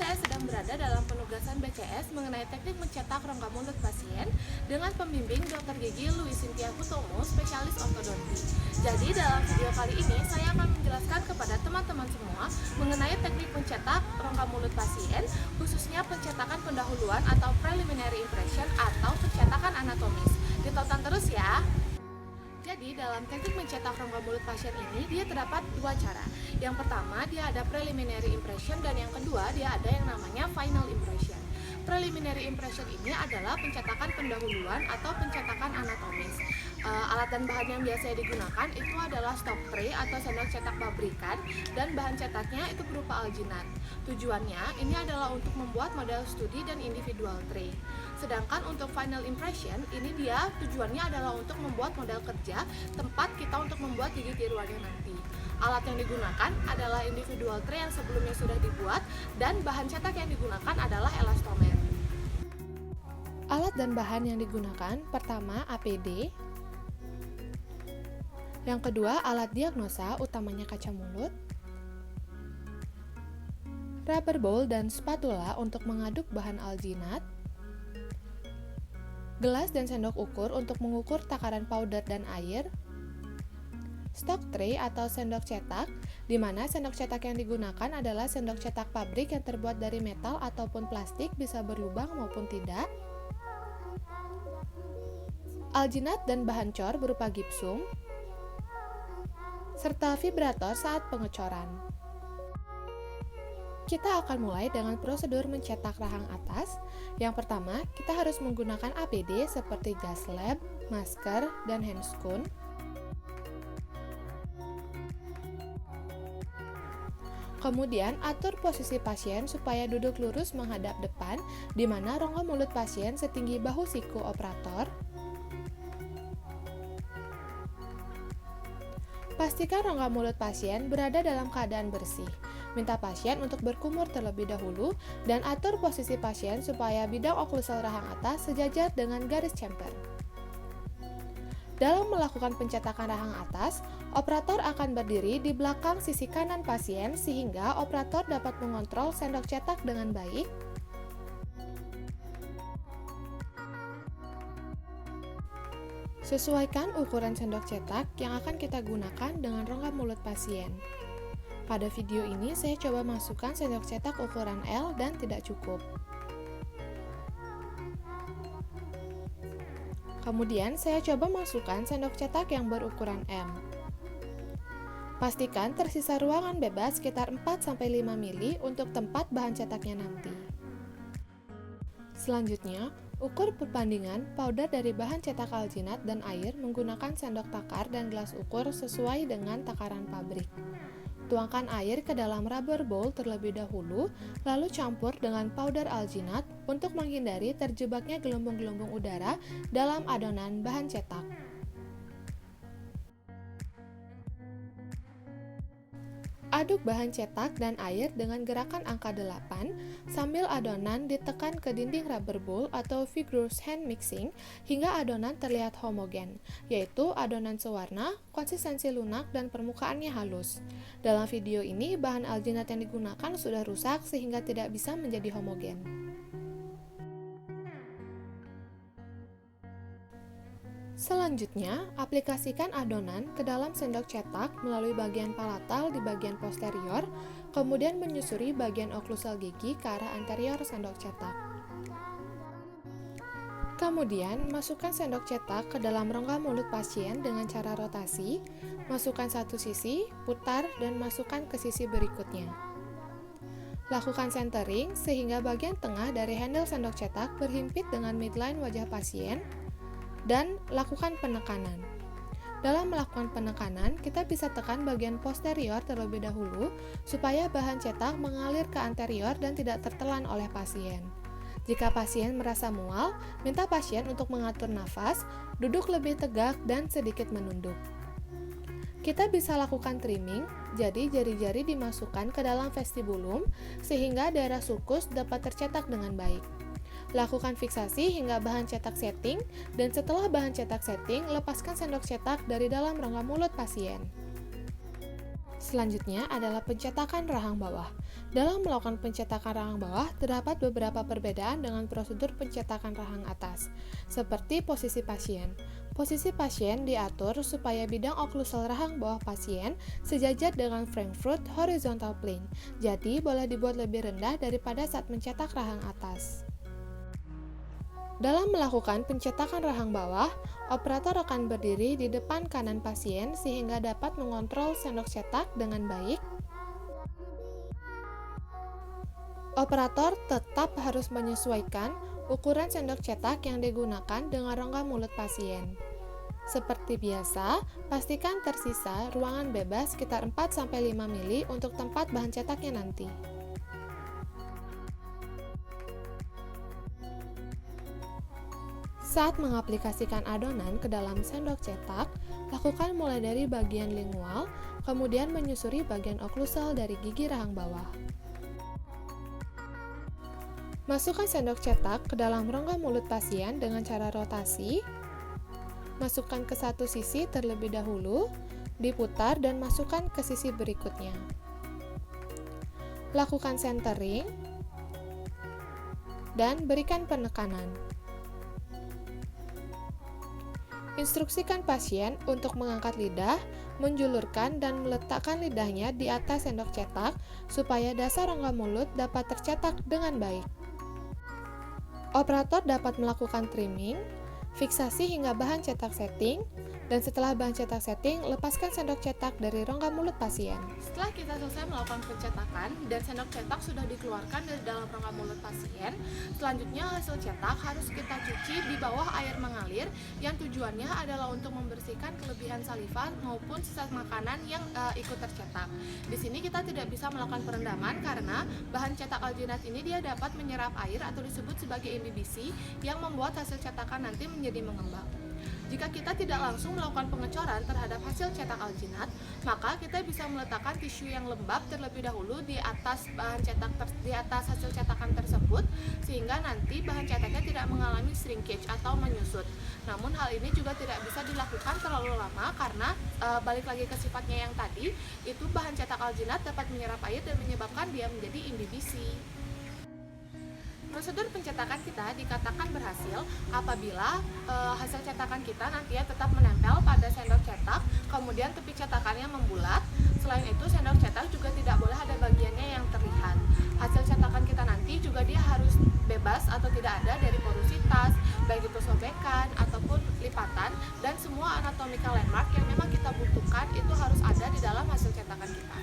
saya sedang berada dalam penugasan BCS mengenai teknik mencetak rongga mulut pasien dengan pembimbing Dr. Gigi Louis Cynthia Hutomo, spesialis ortodonti. Jadi dalam video kali ini saya akan menjelaskan kepada teman-teman semua mengenai teknik mencetak rongga mulut pasien, khususnya pencetakan pendahuluan atau preliminary impression atau pencetakan anatomis. Ditonton terus ya! Jadi dalam teknik mencetak rongga mulut pasien ini dia terdapat dua cara. Yang pertama dia ada preliminary impression dan yang kedua dia ada yang namanya final impression. Preliminary impression ini adalah pencetakan pendahuluan atau pencetakan anatomis. Alat dan bahan yang biasa digunakan itu adalah stock tray atau sendok cetak pabrikan dan bahan cetaknya itu berupa alginat. Tujuannya ini adalah untuk membuat model studi dan individual tray. Sedangkan untuk final impression ini dia tujuannya adalah untuk membuat model kerja tempat kita untuk membuat gigi tiruannya nanti. Alat yang digunakan adalah individual tray yang sebelumnya sudah dibuat dan bahan cetak yang digunakan adalah elastomer. Alat dan bahan yang digunakan pertama APD, yang kedua alat diagnosa utamanya kaca mulut, rubber bowl dan spatula untuk mengaduk bahan alginat, gelas dan sendok ukur untuk mengukur takaran powder dan air, stock tray atau sendok cetak, di mana sendok cetak yang digunakan adalah sendok cetak pabrik yang terbuat dari metal ataupun plastik, bisa berlubang maupun tidak, alginat dan bahan cor berupa gipsum, serta vibrator saat pengecoran. Kita akan mulai dengan prosedur mencetak rahang atas. Yang pertama, kita harus menggunakan APD seperti gas lab, masker, dan handscoon. Kemudian, atur posisi pasien supaya duduk lurus menghadap depan, di mana rongga mulut pasien setinggi bahu siku operator. Pastikan rongga mulut pasien berada dalam keadaan bersih. Minta pasien untuk berkumur terlebih dahulu dan atur posisi pasien supaya bidang oklusal rahang atas sejajar dengan garis chamfer. Dalam melakukan pencetakan rahang atas, operator akan berdiri di belakang sisi kanan pasien sehingga operator dapat mengontrol sendok cetak dengan baik. Sesuaikan ukuran sendok cetak yang akan kita gunakan dengan rongga mulut pasien. Pada video ini saya coba masukkan sendok cetak ukuran L dan tidak cukup. Kemudian saya coba masukkan sendok cetak yang berukuran M. Pastikan tersisa ruangan bebas sekitar 4-5 mili untuk tempat bahan cetaknya nanti. Selanjutnya, ukur perbandingan powder dari bahan cetak alginat dan air menggunakan sendok takar dan gelas ukur sesuai dengan takaran pabrik. Tuangkan air ke dalam rubber bowl terlebih dahulu, lalu campur dengan powder alginat untuk menghindari terjebaknya gelombang-gelombang udara dalam adonan bahan cetak. Aduk bahan cetak dan air dengan gerakan angka 8 sambil adonan ditekan ke dinding rubber bowl atau vigorous hand mixing hingga adonan terlihat homogen, yaitu adonan sewarna, konsistensi lunak, dan permukaannya halus. Dalam video ini, bahan alginat yang digunakan sudah rusak sehingga tidak bisa menjadi homogen. Selanjutnya, aplikasikan adonan ke dalam sendok cetak melalui bagian palatal di bagian posterior, kemudian menyusuri bagian oklusal gigi ke arah anterior sendok cetak. Kemudian, masukkan sendok cetak ke dalam rongga mulut pasien dengan cara rotasi, masukkan satu sisi, putar, dan masukkan ke sisi berikutnya. Lakukan centering sehingga bagian tengah dari handle sendok cetak berhimpit dengan midline wajah pasien, dan lakukan penekanan. Dalam melakukan penekanan, kita bisa tekan bagian posterior terlebih dahulu supaya bahan cetak mengalir ke anterior dan tidak tertelan oleh pasien. Jika pasien merasa mual, minta pasien untuk mengatur nafas, duduk lebih tegak, dan sedikit menunduk. Kita bisa lakukan trimming, jadi jari-jari dimasukkan ke dalam vestibulum sehingga daerah sulcus dapat tercetak dengan baik. Lakukan fiksasi hingga bahan cetak setting, dan setelah bahan cetak setting, lepaskan sendok cetak dari dalam rongga mulut pasien. Selanjutnya adalah pencetakan rahang bawah. Dalam melakukan pencetakan rahang bawah, terdapat beberapa perbedaan dengan prosedur pencetakan rahang atas, seperti posisi pasien. Posisi pasien diatur supaya bidang oklusal rahang bawah pasien sejajar dengan Frankfurt horizontal plane, jadi boleh dibuat lebih rendah daripada saat mencetak rahang atas. Dalam melakukan pencetakan rahang bawah, operator akan berdiri di depan kanan pasien sehingga dapat mengontrol sendok cetak dengan baik. Operator tetap harus menyesuaikan ukuran sendok cetak yang digunakan dengan rongga mulut pasien. Seperti biasa, pastikan tersisa ruangan bebas sekitar 4-5 mili untuk tempat bahan cetaknya nanti. Saat mengaplikasikan adonan ke dalam sendok cetak, lakukan mulai dari bagian lingual, kemudian menyusuri bagian oklusal dari gigi rahang bawah. Masukkan sendok cetak ke dalam rongga mulut pasien dengan cara rotasi. Masukkan ke satu sisi terlebih dahulu, diputar dan masukkan ke sisi berikutnya. Lakukan centering, dan berikan penekanan. Instruksikan pasien untuk mengangkat lidah, menjulurkan dan meletakkan lidahnya di atas sendok cetak supaya dasar rongga mulut dapat tercetak dengan baik. Operator dapat melakukan trimming, fiksasi hingga bahan cetak setting, dan setelah bahan cetak setting, lepaskan sendok cetak dari rongga mulut pasien. Setelah kita selesai melakukan pencetakan dan sendok cetak sudah dikeluarkan dari dalam rongga mulut pasien, selanjutnya hasil cetak harus kita cuci di bawah air mengalir yang tujuannya adalah untuk membersihkan kelebihan saliva maupun sisa makanan yang ikut tercetak. Di sini kita tidak bisa melakukan perendaman karena bahan cetak alginat ini dia dapat menyerap air atau disebut sebagai imbibisi yang membuat hasil cetakan nanti menjadi mengembang. Jika kita tidak langsung melakukan pengecoran terhadap hasil cetak alginat, maka kita bisa meletakkan tisu yang lembab terlebih dahulu di atas di atas hasil cetakan tersebut, sehingga nanti bahan cetaknya tidak mengalami shrinkage atau menyusut. Namun hal ini juga tidak bisa dilakukan terlalu lama karena balik lagi ke sifatnya yang tadi, itu bahan cetak alginat dapat menyerap air dan menyebabkan dia menjadi imbibisi. Prosedur pencetakan kita dikatakan berhasil apabila hasil cetakan kita nantinya tetap menempel pada sendok cetak, kemudian tepi cetakannya membulat. Selain itu, sendok cetak juga tidak boleh ada bagiannya yang terlihat. Hasil cetakan kita nanti juga dia harus bebas atau tidak ada dari porositas, baik itu sobekan ataupun lipatan, dan semua anatomical landmark yang memang kita butuhkan itu harus ada di dalam hasil cetakan kita.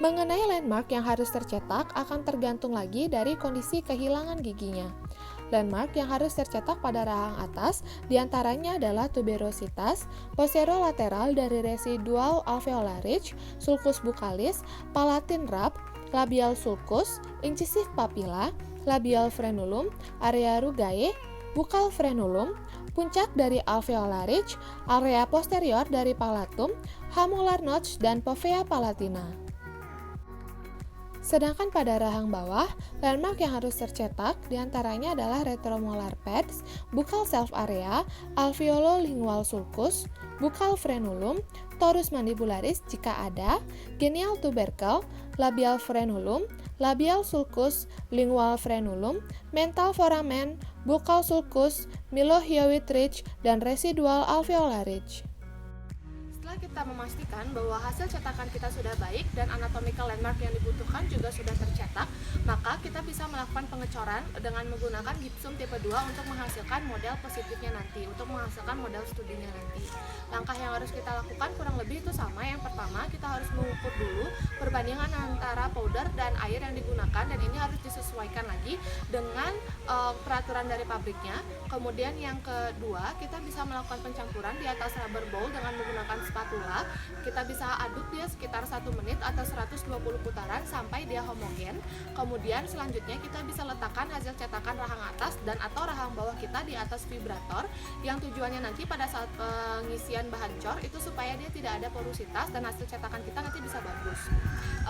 Mengenai landmark yang harus tercetak akan tergantung lagi dari kondisi kehilangan giginya. Landmark yang harus tercetak pada rahang atas diantaranya adalah tuberositas, posterolateral dari residual alveolar ridge, sulcus buccalis, palatin rub, labial sulcus, incisif papilla, labial frenulum, area rugae, buccal frenulum, puncak dari alveolar ridge, area posterior dari palatum, hamular notch, dan povea palatina. Sedangkan pada rahang bawah, landmark yang harus tercetak diantaranya adalah retromolar pads, buccal self area, alveolo-lingual sulcus, buccal frenulum, torus mandibularis jika ada, genial tubercle, labial frenulum, labial sulcus, lingual frenulum, mental foramen, buccal sulcus, milohyoid ridge, dan residual alveolar ridge. Setelah kita memastikan bahwa hasil cetakan kita sudah baik dan anatomical landmark yang dibutuhkan juga sudah tercetak, maka kita bisa melakukan pengecoran dengan menggunakan gipsum tipe 2 untuk menghasilkan model positifnya nanti, untuk menghasilkan model studinya nanti. Langkah yang harus kita lakukan kurang lebih itu sama. Yang pertama, kita harus mengukur dulu perbandingan antara powder dan air yang digunakan, dan ini harus disesuaikan lagi dengan peraturan dari pabriknya. Kemudian yang kedua, kita bisa melakukan pencampuran di atas rubber bowl dengan menggunakan spatula. Kita bisa aduk dia sekitar 1 menit atau 120 putaran sampai dia homogen. Kemudian selanjutnya kita bisa letakkan hasil cetakan rahang atas dan atau rahang bawah kita di atas vibrator, yang tujuannya nanti pada saat pengisian bahan cor itu supaya dia tidak ada porositas dan hasil cetakan kita nanti bisa bagus.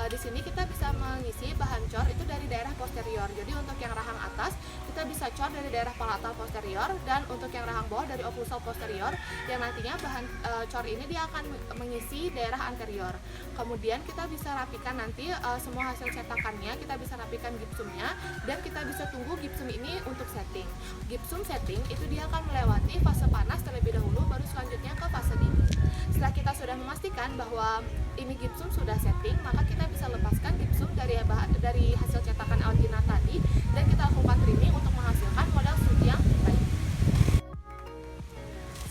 Di sini kita bisa mengisi bahan cor itu dari daerah posterior. Jadi untuk yang rahang atas kita kita bisa cor dari daerah palatal posterior, dan untuk yang rahang bawah dari oklusal posterior, yang nantinya bahan cor ini dia akan mengisi daerah anterior. Kemudian kita bisa rapikan nanti semua hasil cetakannya, kita bisa rapikan gipsumnya, dan kita bisa tunggu gipsum ini untuk setting. Gipsum setting itu dia akan melewati fase panas terlebih dahulu, baru selanjutnya ke fase dingin. Setelah kita sudah memastikan bahwa ini gipsum sudah setting, maka kita bisa lepaskan gipsum dari hasil cetakan alginat tadi, dan kita lakukan trimming untuk menghasilkan model studi yang baik.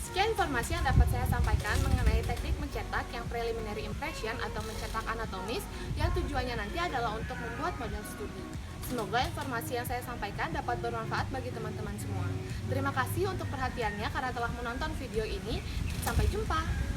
Sekian informasi yang dapat saya sampaikan mengenai teknik mencetak yang preliminary impression atau mencetak anatomis, yang tujuannya nanti adalah untuk membuat model studi. Semoga informasi yang saya sampaikan dapat bermanfaat bagi teman-teman semua. Terima kasih untuk perhatiannya karena telah menonton video ini. Sampai jumpa!